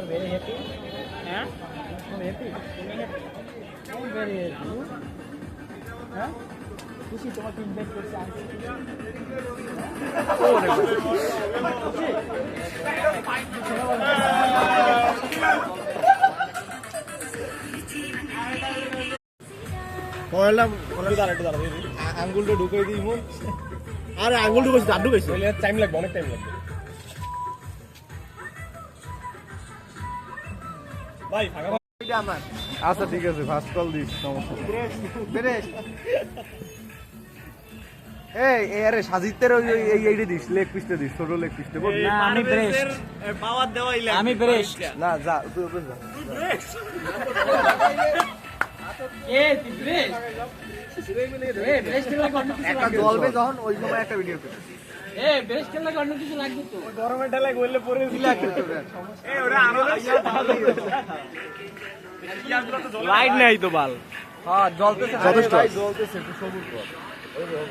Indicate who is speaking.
Speaker 1: are very happy.
Speaker 2: হ্যাঁ
Speaker 1: I'm happy. I'm very happy. হ্যাঁ খুশি তোমাকে ইনভাইট করছি আনছি
Speaker 3: আঙ্গুলটা ঢুকাই দিই মন আরে আঙ্গুল ঢুকাইছি দাঁত ঢুকাইছি
Speaker 2: টাইম লাগবে অনেক টাইম লাগবে ভাই ফাঁকা
Speaker 3: আচ্ছা ঠিক আছে ফার্স্ট কল দিস সমস্যা বেরেশ এই আরে সাজিতের ওই এইটা দিস লেগ পিসটা দিস ছোট লেগ পিসটা বল
Speaker 1: না আমি ব্রেস্ট
Speaker 2: পাওয়ার দেওয়াই লাগবে
Speaker 1: আমি ব্রেস্ট
Speaker 3: না যা তুই ওপেন যা
Speaker 1: এ তুই ব্রেস্ট এ ব্রেস্ট লাগবে অন্য কিছু
Speaker 3: একটা জ্বলবে যখন ওই সময় একটা ভিডিও করে
Speaker 1: এ ব্রেস্ট লাগবে অন্য কিছু লাগবে তো
Speaker 2: গরমের ঢালাই গইলে পরে দিলে এই ওরা আরো লাইট নাই তো বাল
Speaker 3: হ্যাঁ জ্বলতেছে
Speaker 2: যথেষ্ট।
Speaker 3: জ্বলতেছে একটু সবুজ কর